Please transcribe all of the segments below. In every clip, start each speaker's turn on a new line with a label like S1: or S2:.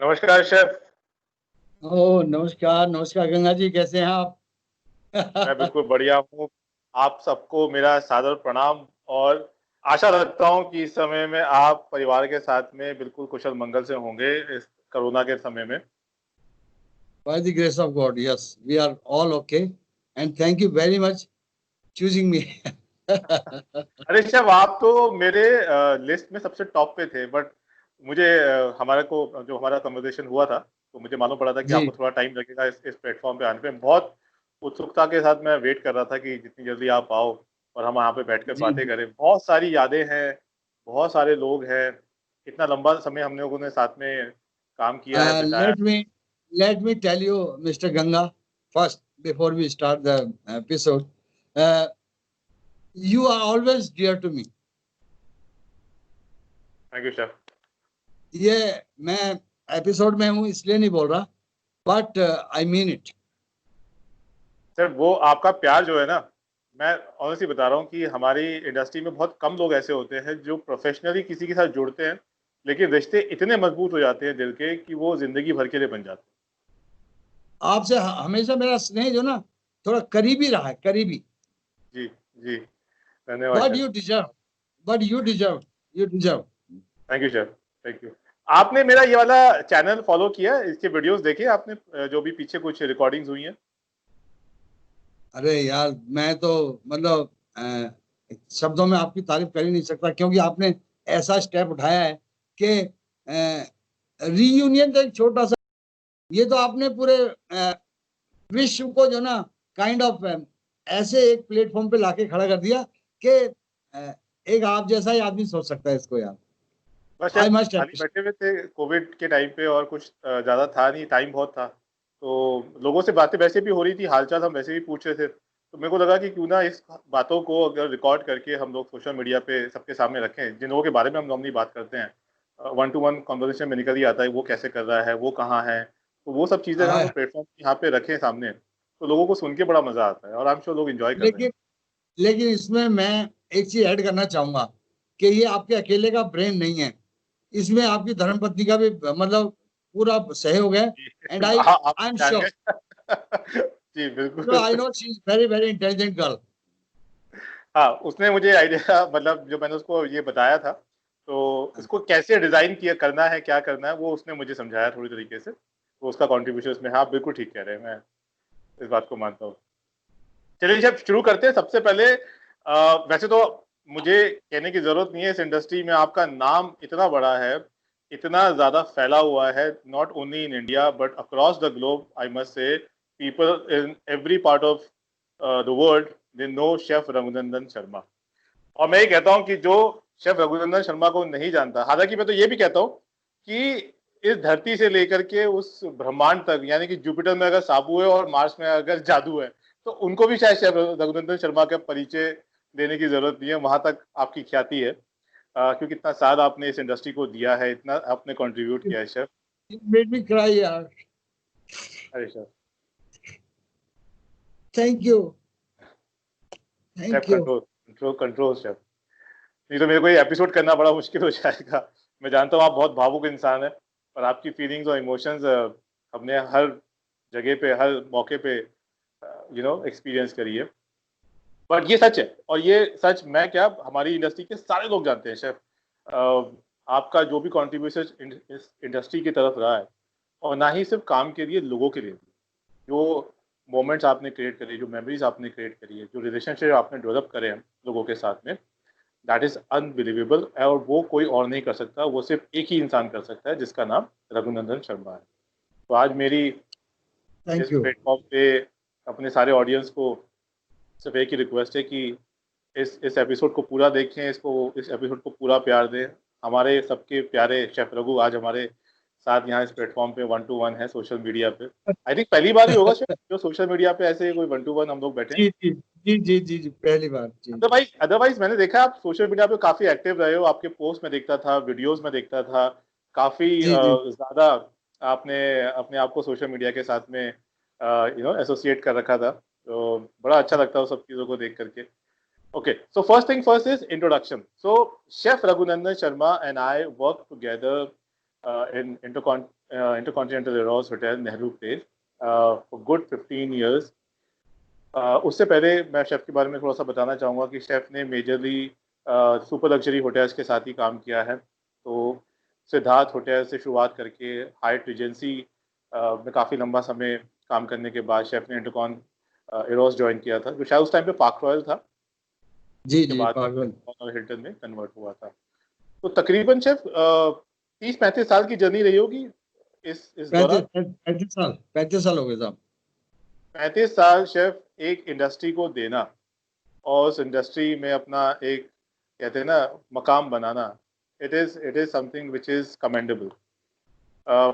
S1: नमस्कार शेफ।
S2: ओ नमस्कार नमस्कार गंगा जी, कैसे हैं आप?
S1: मैं बिल्कुल बढ़िया हूँ। आप सबको मेरा सादर प्रणाम। और आशा रखता हूँ कि इस समय में आप परिवार के साथ में बिल्कुल कुशल मंगल से होंगे इस कोरोना के समय में।
S2: By the grace of God, yes, we are all okay, and thank you very much choosing me.
S1: अरे शेफ, आप तो मेरे लिस्ट में सबसे टॉप पे थे, बट मुझे हमारे को जो हमारा कन्वर्सेशन हुआ था तो मुझे मालूम पड़ा था कि आपको
S2: जी
S1: थोड़ा टाइम लगेगा इस प्लेटफॉर्म पे आने पे। बहुत उत्सुकता के साथ मैं वेट कर रहा था कि जितनी जल्दी आप आओ और हम यहाँ पे बैठकर
S2: जी
S1: बातें
S2: जी।
S1: करें। बहुत सारी यादें हैं, बहुत सारे लोग हैं। इतना लंबा समय हम लोगों ने साथ में काम किया है, बिताया।
S2: Let me tell you, Mr. Ganga, first before we start the episode, uh, you are always dear to me.
S1: Thank you chef.
S2: ये मैं एपिसोड में हूँ इसलिए नहीं बोल रहा, but I mean it.
S1: Sir, वो आपका प्यार जो है ना, मैं ऑनेस्टली बता रहा हूँ कि हमारी इंडस्ट्री में बहुत कम लोग ऐसे होते हैं जो प्रोफेशनली किसी के साथ जुड़ते हैं, लेकिन रिश्ते इतने मजबूत हो जाते हैं दिल के कि वो जिंदगी भर के लिए बन जाते
S2: आपसे हमेशा मेरा स्नेह जो ना थोड़ा करीबी रहा है, करीबी।
S1: हैं। जी। जी। धन्यवाद
S2: but
S1: chef.
S2: You deserve, but you deserve.
S1: Thank you chef. Thank you. आपने मेरा ये वाला चैनल फॉलो किया, इसके वीडियोस देखे आपने? जो भी पीछे कुछ रिकॉर्डिंग्स हुई हैं।
S2: अरे यार, मैं तो मतलब शब्दों में आपकी तारीफ कर ही नहीं सकता, क्योंकि आपने ऐसा स्टेप उठाया है कि रीयूनियन तो एक छोटा सा, ये तो आपने पूरे विश्व को जो ना काइंड ऑफ ऐसे एक प्लेटफॉर्म पे लाके खड़ा कर दिया कि एक आप जैसा ही आदमी सोच सकता है इसको यार।
S1: बस
S2: आई
S1: शेफ,
S2: मस्ट
S1: खाली बैठे हुए थे कोविड के टाइम पे और कुछ ज्यादा था नहीं, टाइम बहुत था तो लोगों से बातें वैसे भी हो रही थी, हालचाल हम वैसे भी पूछ रहे थे, तो मेरे को लगा कि क्यों ना इस बातों को अगर रिकॉर्ड करके हम लोग सोशल मीडिया पे सबके सामने रखें, जिन लोगों के बारे में हम नॉर्मली बात करते हैं, वन टू वन कॉन्वर्सेशन में निकल ही आता है वो कैसे कर रहा है, वो कहाँ है। तो वो सब चीज़ें अगर हम प्लेटफॉर्म यहाँ पे रखें सामने, तो लोगों को सुन के बड़ा मजा आता है और आई एम श्योर लोग एंजॉय कर रहे हैं।
S2: लेकिन लेकिन इसमें मैं एक चीज ऐड करना चाहूंगा कि ये आपके अकेले का ब्रेन नहीं है, इसमें आपकी धर्मपत्नी का भी मतलब पूरा सहयोग है।
S1: जी।
S2: एंड आई
S1: हाँ, आप
S2: आई एम
S1: जान
S2: श्योर,
S1: गए। जी
S2: आई
S1: बिल्कुल।
S2: No she is very very intelligent girl.
S1: हाँ, उसने मुझे आइडिया मतलब जो मैंने उसको ये बताया था, तो इसको कैसे डिजाइन किया करना है, क्या करना है, वो उसने मुझे समझाया थोड़ी तरीके से। तो उसका कंट्रीब्यूशन इसमें, हाँ बिल्कुल ठीक कह रहे हैं, मैं इस बात को मानता हूँ। चलिए जब शुरू करते हैं, सबसे पहले वैसे तो मुझे कहने की जरूरत नहीं है, इस इंडस्ट्री में आपका नाम इतना बड़ा है, इतना ज्यादा फैला हुआ है, not only in India but across the globe. I must say people in every part of the world they know chef Raghunandan Sharma. और मैं ये कहता हूँ कि जो शेफ रघुनंदन शर्मा को नहीं जानता, हालांकि मैं तो ये भी कहता हूँ कि इस धरती से लेकर के उस ब्रह्मांड तक, यानी कि जुपिटर में अगर साबु है और मार्स में अगर जादू है, तो उनको भी शायद शेफ रघुनंदन शर्मा का परिचय देने की जरूरत नहीं है। वहां तक आपकी ख्याति है, क्योंकि इतना साथ आपने इस इंडस्ट्री को दिया है, इतना आपने कंट्रीब्यूट किया है शेफ।
S2: मेड मी क्राई यार।
S1: अरे chef.
S2: Thank you,
S1: chef
S2: thank you.
S1: Control, control control chef. नहीं तो मेरे को ये एपिसोड करना बड़ा मुश्किल हो जाएगा। मैं जानता हूँ आप बहुत भावुक इंसान है, और आपकी फीलिंग्स और इमोशंस हमने हर जगह पे, हर मौके पे एक्सपीरियंस करी है। बट ये सच है, और ये सच मैं क्या, हमारी इंडस्ट्री के सारे लोग जानते हैं शेफ। आपका जो भी कॉन्ट्रीब्यूशन इस इंडस्ट्री की तरफ रहा है, और ना ही सिर्फ काम के लिए, लोगों के लिए भी। जो मोमेंट्स आपने क्रिएट करी, जो मेमोरीज आपने क्रिएट करी है, जो रिलेशनशिप आपने डेवलप करे हैं लोगों के साथ में, दैट इज अनबिलीवेबल। और वो कोई और नहीं कर सकता, वो सिर्फ एक ही इंसान कर सकता है, जिसका नाम रघुनंदन शर्मा है। तो आज मेरी इस
S2: थैंक यू।
S1: प्लेटफॉर्म पे अपने सारे ऑडियंस को सिर्फ एक ही रिक्वेस्ट है कि इस एपिसोड को पूरा देखें, इस एपिसोड को पूरा प्यार दें। हमारे सबके प्यारे शेफ रघु आज हमारे साथ यहाँ इस प्लेटफॉर्म पे वन टू वन है सोशल मीडिया पे। आई थिंक पहली बार ही होगा शेफ जो सोशल मीडिया पे ऐसे कोई वन टू वन हम लोग बैठे हैं।
S2: जी जी जी जी जी जी, पहली बार जी।
S1: अदरवाइज मैंने देखा आप सोशल मीडिया पे काफी एक्टिव रहे हो, आपके पोस्ट में देखता था, वीडियोस में देखता था, काफी
S2: जी जी।
S1: ज्यादा आपने अपने आप को सोशल मीडिया के साथ में एसोसिएट कर रखा था, तो बड़ा अच्छा लगता है उस सब चीजों को देख करके। Okay, so first thing first is introduction. So chef Raghunandan Sharma and I work together in Intercontinental Eros Hotel, Nehru Place, for good 15 years. उससे पहले मैं शेफ के बारे में थोड़ा सा बताना चाहूँगा कि शेफ ने मेजरली सुपर लग्जरी होटल्स के साथ ही काम किया है। तो सिद्धार्थ होटल से शुरुआत करके हाइट रिजेंसी में काफ़ी लंबा समय काम करने के बाद शेफ ने इंटरकॉन एरोस ज्वाइन किया था, जो शायद उस टाइम पे पार्क रॉयल था।
S2: जी
S1: के
S2: जी,
S1: बाद
S2: पागल।
S1: और हिल्टन में कन्वर्ट हुआ था। तो तकरीबन शेफ 30-35 साल की जर्नी रही होगी इस दौरान।
S2: 35 साल हो गए साहब।
S1: 35 साल शेफ एक इंडस्ट्री को देना और उस इंडस्ट्री में अपना एक, कहते हैं ना, मकाम बनाना, it is something which is commendable.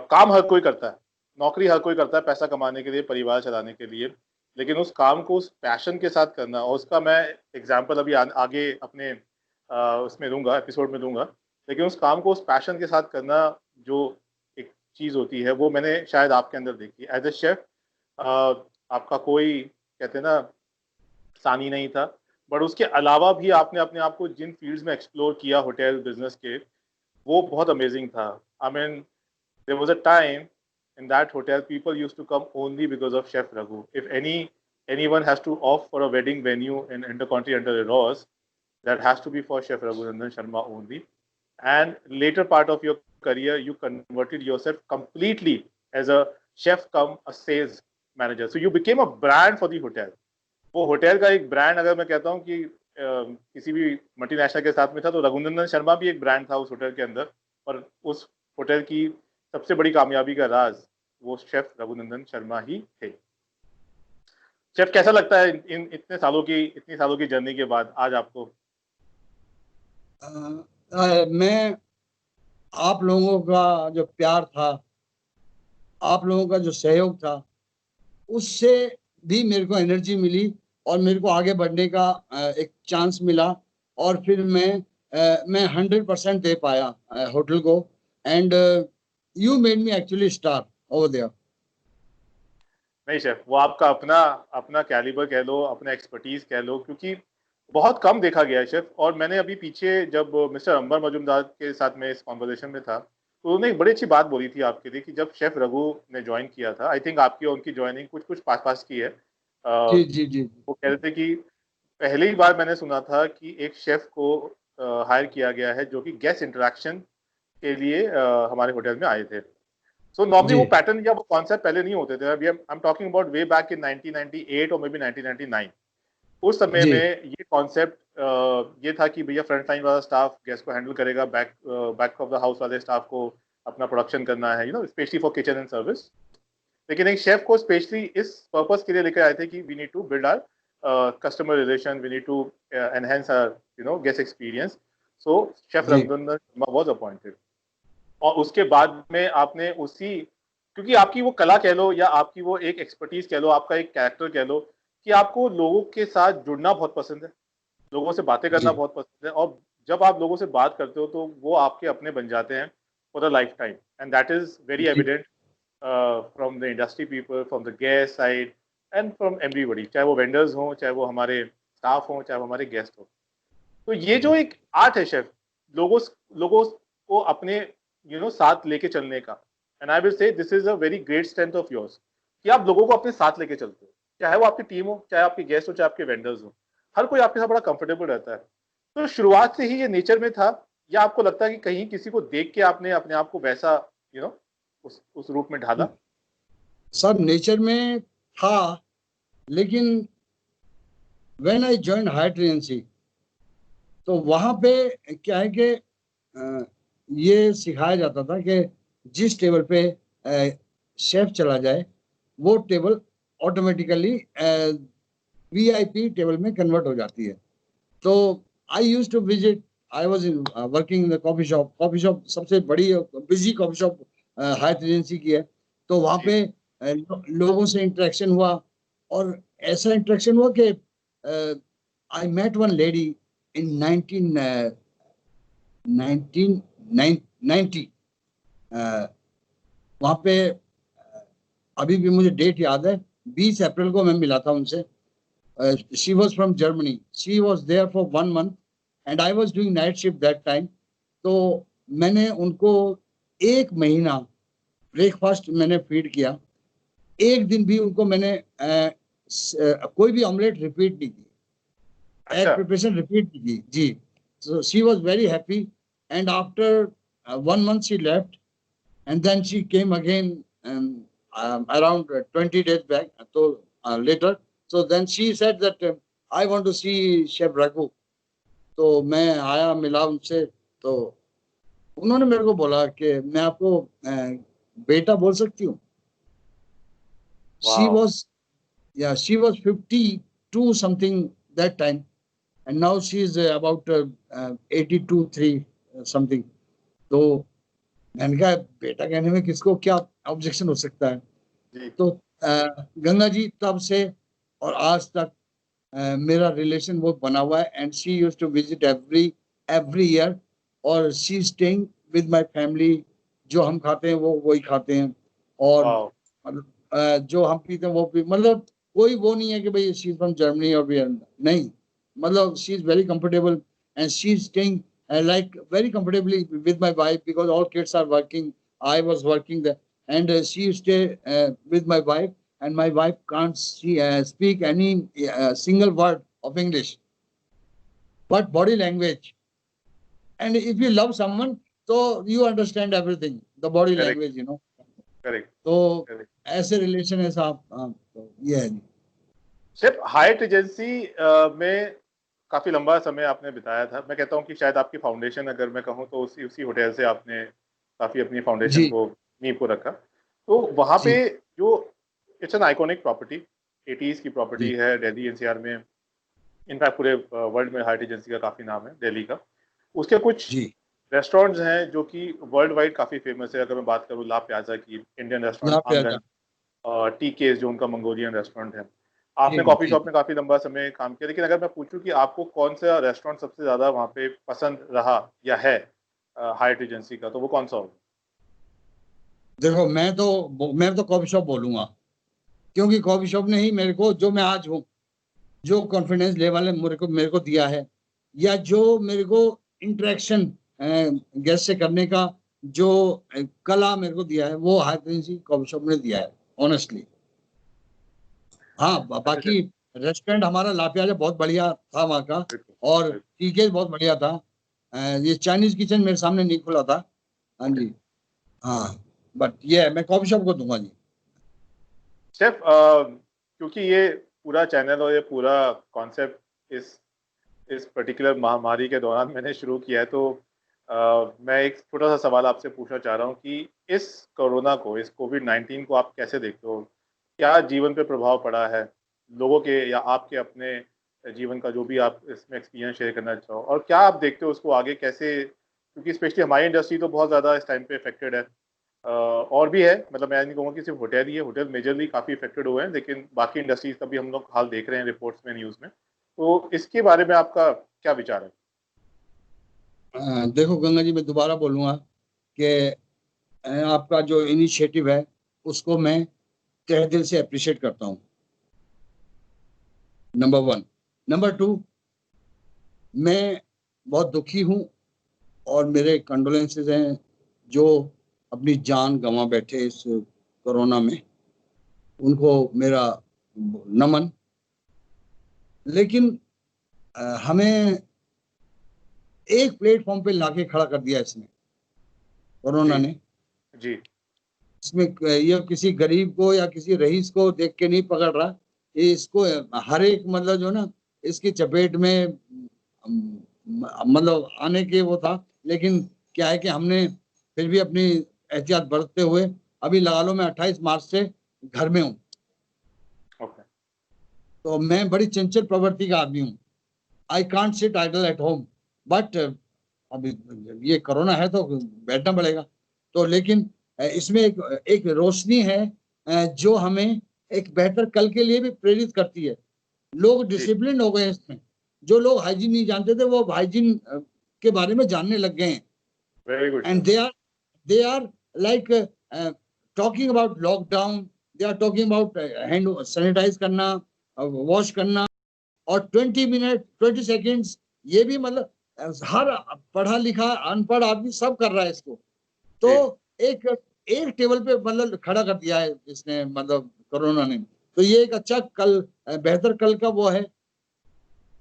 S1: काम हर कोई करता है, नौकरी हर कोई करता है पैसा कमाने के लिए, परिवार चलाने के लिए, लेकिन उस काम को उस पैशन के साथ करना, और उसका मैं एग्जांपल अभी आगे अपने उसमें दूंगा, एपिसोड में दूंगा, लेकिन उस काम को उस पैशन के साथ करना जो एक चीज़ होती है, वो मैंने शायद आपके अंदर देखी एज ए शेफ। आपका कोई, कहते हैं ना, सानी नहीं था, बट उसके अलावा भी आपने अपने आप को जिन फील्ड्स में एक्सप्लोर किया होटल बिजनेस के, वो बहुत अमेजिंग था। I mean, there was a time in that hotel people used to come only because of Chef Raghu. If anyone has to opt for a wedding venue in Intercontinental Eros, that has to be for Chef Raghunandan Sharma only. And later part of your career, you converted yourself completely as a chef come a sales manager. So you became a brand for the hotel. वो hotel का एक brand, अगर मैं कहता हूँ कि किसी भी मल्टीनेशनल के साथ में था, तो रघुनंदन शर्मा भी एक ब्रांड था उस होटल के अंदर। और उस होटल की सबसे बड़ी कामयाबी का राज वो शेफ रघुनंदन शर्मा ही थे। शेफ, कैसा लगता है इतनी सालों की जर्नी के बाद आज आपको?
S2: मैं, आप लोगों का जो प्यार था, आप लोगों का जो सहयोग था, उससे भी मेरे को एनर्जी मिली और मेरे को आगे बढ़ने का एक चांस मिला, और फिर मैं 100% दे पाया होटल को। And you made me actually star over there.
S1: नहीं शेफ, वो आपका अपना अपना कैलिबर कह लो, अपना एक्सपर्टीज कह लो, क्योंकि बहुत कम देखा गया है शेफ। और मैंने अभी पीछे जब मिस्टर अंबर मजुमदार के साथ में इस कॉन्वर्सेशन में था, तो उन्होंने एक बड़ी अच्छी बात बोली थी आपके लिए कि जब शेफ रघु ने ज्वाइन किया था, आई थिंक आपकी और उनकी ज्वाइनिंग कुछ कुछ पास की है।
S2: जी जी जी।
S1: वो कह रहे थे कि पहली ही बार मैंने सुना था कि एक शेफ को हायर किया गया है जो कि गेस्ट इंटरेक्शन के लिए हमारे होटल में आए थे। सो नॉर्मली वो पैटर्न या वो कॉन्सेप्ट पहले नहीं होते थे। आई am talking about way back in 1998 और मे बी 1999। उस समय में ये कॉन्सेप्ट ये था कि भैया फ्रंट लाइन वाला स्टाफ गेस्ट को हैंडल करेगा, बैक ऑफ द हाउस वाले स्टाफ को अपना प्रोडक्शन करना है, specially for kitchen and service. लेकिन एक शेफ को स्पेशली इस पर्पस के लिए लेकर आए थे कि we need to build our customer relation, we need to enhance our guest experience. So chef Raghunandan Sharma was appointed. और उसके बाद में आपने उसी, क्योंकि आपकी वो कला कह लो या आपकी वो एक एक्सपर्टीज कह लो, आपका एक कैरेक्टर कह लो, कि आपको लोगों के साथ जुड़ना बहुत पसंद है, लोगों से बातें करना बहुत पसंद है, और जब आप लोगों से बात करते हो तो वो आपके अपने बन जाते हैं for the life time. And that is very evident from the industry people, from the guest side and from everybody, चाहे वो वेंडर्स हों, चाहे वो हमारे स्टाफ हों, चाहे वो हमारे गेस्ट हो। तो ये जो एक आर्ट है शेफ, लोगों को अपने साथ लेके चलने का, and I will say this is a very great strength of yours, कि आप लोगों को अपने साथ लेके चलते हो, चाहे वो आपकी टीम हो, चाहे आपके गेस्ट हो, चाहे आपके वेंडर्स हो, हर कोई आपके साथ बड़ा कंफर्टेबल रहता है। तो शुरुआत से ही ये नेचर में था, या आपको लगता है कि कहीं किसी को देख के आपने अपने आप को वैसा उस रूप में ढाला?
S2: सब नेचर में था, लेकिन when I join height agency, तो वहां पे क्या है कि ये सिखाया जाता था कि जिस टेबल पे शेफ चला जाए, वो टेबल ऑटोमेटिकली वीआईपी टेबल में कन्वर्ट हो जाती है। तो I used to visit, I was working in the coffee shop सबसे बड़ी busy coffee shop Hyatt Regency की है। तो वहां पे लोगों से इंटरेक्शन हुआ, और ऐसा इंटरेक्शन हुआ कि I met one lady in 1990। वहां पे अभी भी मुझे डेट याद है, 20 अप्रैल को मैं मिला था उनसे। She was from Germany, she was there for 1 month and I was doing night shift that time. तो मैंने उनको 1 महीना ब्रेकफास्ट मैंने फीड किया, एक दिन भी उनको मैंने कोई भी ऑमलेट रिपीट नहीं की, एग
S1: अच्छा।
S2: प्रिपरेशन रिपीट नहीं की जी। So she was very happy, and after 1 month she left, and then she came again around 20 days back. So later, so then she said that I want to see Chef Raghu. तो मैं आया, मिला उनसे, तो उन्होंने मेरे को बोला कि मैं आपको बेटा बोल सकती हूँ। She
S1: वाह।
S2: was, yeah, she was 52 something that time, and now she is about 82, 3 something. तो मैंने कहा बेटा कहने में किसको क्या ऑब्जेक्शन हो सकता है।
S1: जी।
S2: तो गंगा जी तब से और आज तक मेरा रिलेशन वो बना हुआ है, and she used to visit every year, और she staying with my family. जो हम खाते हैं वो वही खाते हैं, और
S1: वाह।
S2: मतलब जो हम पीते हैं वो पी, मतलब कोई वो नहीं है कि भाई शी इज फ्रॉम जर्मनी और वी नहीं, मतलब she is very comfortable, and she is staying like very comfortably with my wife, because all kids are working. I was working there, and she stay with my wife, and my wife can't speak any single word of English, but body language. And if you love someone, so you understand everything, the body
S1: correct.
S2: language, you know.
S1: Correct.
S2: तो
S1: correct.
S2: ऐसे relation है साहब। तो ये है।
S1: सिर्फ height agency में काफी लंबा समय आपने बिताया था। मैं कहता हूँ कि शायद आपकी फाउंडेशन, अगर मैं कहूँ तो उसी उसी होटल से आपने काफी अपनी फाउंडेशन
S2: जी
S1: को, नींव को रखा। तो वहाँ पे
S2: जी
S1: जो, it's an iconic property, 80s की प्रॉपर्टी
S2: जी
S1: है दिल्ली एनसीआर में। इनफैक्ट पूरे वर्ल्ड में हाइट एजेंसी का काफी नाम है दिल्ली का। उसके कुछ
S2: जी।
S1: रेस्टोरेंट्स हैं जो कि वर्ल्ड वाइड काफी फेमस है। अगर मैं बात करूँ ला प्याजा की, इंडियन रेस्टोरेंट
S2: लाभ
S1: आंगन,
S2: प्याजा।
S1: टीकेस जो उनका मंगोलियन रेस्टोरेंट है।
S2: जी
S1: आपने कॉफी
S2: जी।
S1: शॉप में काफी लंबा समय काम किया, लेकिन अगर मैं पूछूं कि आपको कौन सा रेस्टोरेंट सबसे ज्यादा वहाँ पे पसंद रहा या है हाइट एजेंसी का, तो वो कौन सा होगा?
S2: देखो मैं तो कॉफी शॉप बोलूंगा, क्योंकि कॉफी शॉप ने ही मेरे को जो मैं आज हूँ, जो कॉन्फिडेंस लेवल है मेरे को दिया है, या जो मेरे को इंटरेक्शन गेस्ट से करने का जो कला मेरे को दिया है, वो हाई एजेंसी कॉफी शॉप ने दिया है, ऑनेस्टली। हाँ,
S1: अच्छा सर।
S2: बाकी रेस्टोरेंट हमारा ला प्याजा बहुत बढ़िया था वहाँ का,
S1: बिल्कुल।
S2: और
S1: बिल्कुल।
S2: टीके बहुत बढ़िया था। ये चाइनीज किचन मेरे सामने नहीं खुला था। हाँ
S1: ओके।
S2: जी। हाँ, बट ये मैं कॉफी शॉप को दूंगा जी।
S1: शेफ, क्योंकि ये पूरा चैनल और ये पूरा कॉन्सेप्ट इस पर्टिकुलर महामारी के दौरान मैंने शुरू किया है, तो मैं एक छोटा सा सवाल आपसे पूछना चाह रहा हूँ कि इस कोरोना को, इस कोविड-19 को आप कैसे देखते हो? क्या जीवन पे प्रभाव पड़ा है लोगों के, या आपके अपने जीवन का, जो भी आप इसमें एक्सपीरियंस शेयर करना चाहो, और क्या आप देखते हो उसको आगे कैसे? क्योंकि स्पेशली हमारी इंडस्ट्री तो बहुत ज़्यादा इस टाइम पे अफेक्टेड है। और भी है, मतलब मैं नहीं कहूँगा कि सिर्फ होटल ही है, होटल मेजरली काफ़ी इफेक्टेड हुए हैं, लेकिन बाकी इंडस्ट्रीज का भी हम लोग हाल देख रहे हैं रिपोर्ट्स में, न्यूज़ में। तो इसके बारे में आपका क्या विचार है?
S2: देखो गंगा जी, मैं दोबारा बोलूंगा कि आपका जो इनिशिएटिव है उसको मैं तहे दिल से अप्रिशिएट करता हूँ, नंबर 1। नंबर 2, मैं बहुत दुखी हूँ, और मेरे कंडोलेंसेस हैं जो अपनी जान गंवा बैठे इस कोरोना में, उनको मेरा नमन। लेकिन हमें एक प्लेटफॉर्म पे लाके खड़ा कर दिया इसने, कोरोना
S1: जी।
S2: ने।
S1: जी।
S2: इसमें ये किसी गरीब को या किसी रईस को देख के नहीं पकड़ रहा, ये इसको हर एक मतलब जो ना इसकी चपेट में मतलब आने के वो था। लेकिन क्या है कि हमने फिर भी अपनी एहतियात बरतते हुए, अभी लगा लो मैं 28 मार्च से घर में हूँ।
S1: ओके।
S2: तो मैं बड़ी चंचल प्रवृत्ति का आदमी हूँ। I can't sit idle at home, but अभी ये कोरोना है तो बैठना पड़ेगा। तो लेकिन इसमें एक रोशनी है जो हमें एक बेहतर कल के लिए भी प्रेरित करती है। लोग
S1: जी।
S2: डिसिप्लिन हो गए हैं इसमें। जो लोग हाइजीन नहीं जानते थे, वो हाइजीन के बारे में जानने लग गए हैं,
S1: very good
S2: and
S1: sir.
S2: they are like talking about lockdown, they are talking about hand sanitize करना, वॉश करना, और 20 मिनट 20 सेकेंड्स, ये भी मतलब हर पढ़ा लिखा अनपढ़ आदमी सब कर रहा है इसको। तो
S1: जी।
S2: एक एक टेबल पे मतलब खड़ा कर दिया है इसने, मतलब कोरोना ने। तो ये एक अच्छा कल, बेहतर कल का वो है।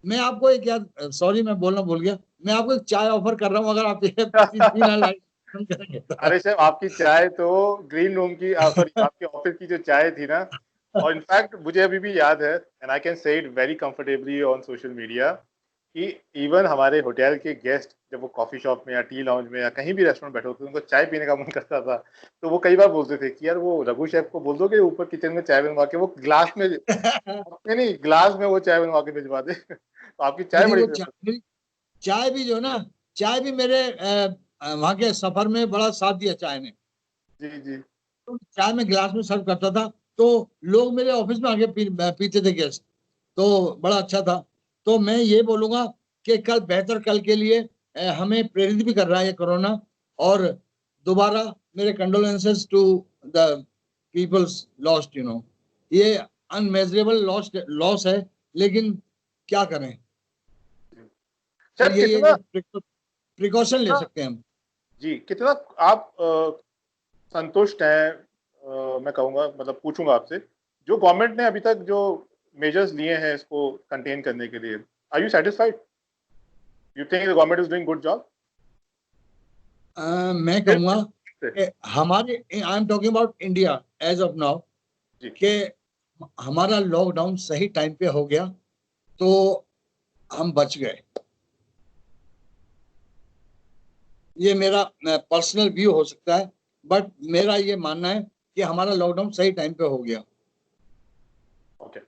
S2: मैं आपको एक याद, सॉरी मैं बोलना भूल गया, मैं आपको एक चाय ऑफर कर रहा हूँ, अगर आप ये पीना लाइक करेंगे तो।
S1: अरे सर, आपकी चाय तो ग्रीन रूम की, सॉरी, आपके ऑफिस की जो चाय थी ना, और इनफैक्ट मुझे अभी भी याद है, and I can say it very comfortably on social media, कि इवन हमारे होटल के गेस्ट जब वो कॉफी शॉप में या टी लाउंज में या कहीं भी रेस्टोरेंट बैठे होते थे, उनको चाय पीने का मन करता था, तो वो कई बार बोलते थे कि यार वो रघु शेफ को बोल दो कि ऊपर किचन में चाय बनवा के वो ग्लास में, नहीं नहीं, ग्लास में वो चाय बनवा के भिजवा दे। तो आपकी चाय
S2: मेरी
S1: बड़ी
S2: वो
S1: फेमस।
S2: चाय भी जो ना, चाय भी मेरे वहां के सफर में बड़ा साथ दिया चाय ने।
S1: जी जी।
S2: तो चाय में गिलास में सर्व करता था, तो लोग मेरे ऑफिस में आके पीते थे गेस्ट, तो बड़ा अच्छा था। तो मैं ये बोलूंगा कि कल बेहतर कल के लिए हमें प्रेरित भी कर रहा है ये कोरोना। और दोबारा मेरे condolences to the peoples lost, ये अनमेजरेबल लॉस है, लेकिन क्या करें। पर
S1: सर
S2: यही है
S1: कितना,
S2: कि प्रिकॉशन ले सकते हैं हम।
S1: जी कितना आप संतुष्ट हैं, मैं कहूँगा, मतलब पूछूंगा आपसे, जो गवर्नमेंट ने अभी तक जो मेजर्स लिए हैं इसको कंटेन करने के लिए, are you satisfied? You think the government is doing good job?
S2: मैं कहूंगा कि हमारे, I am talking about India as of now,
S1: जी।
S2: कि हमारा लॉकडाउन सही टाइम पे हो गया, तो हम बच गए। ये मेरा पर्सनल व्यू हो सकता है, बट मेरा ये मानना है कि हमारा लॉकडाउन सही टाइम पे हो गया।
S1: ओके,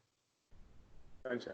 S1: अच्छा।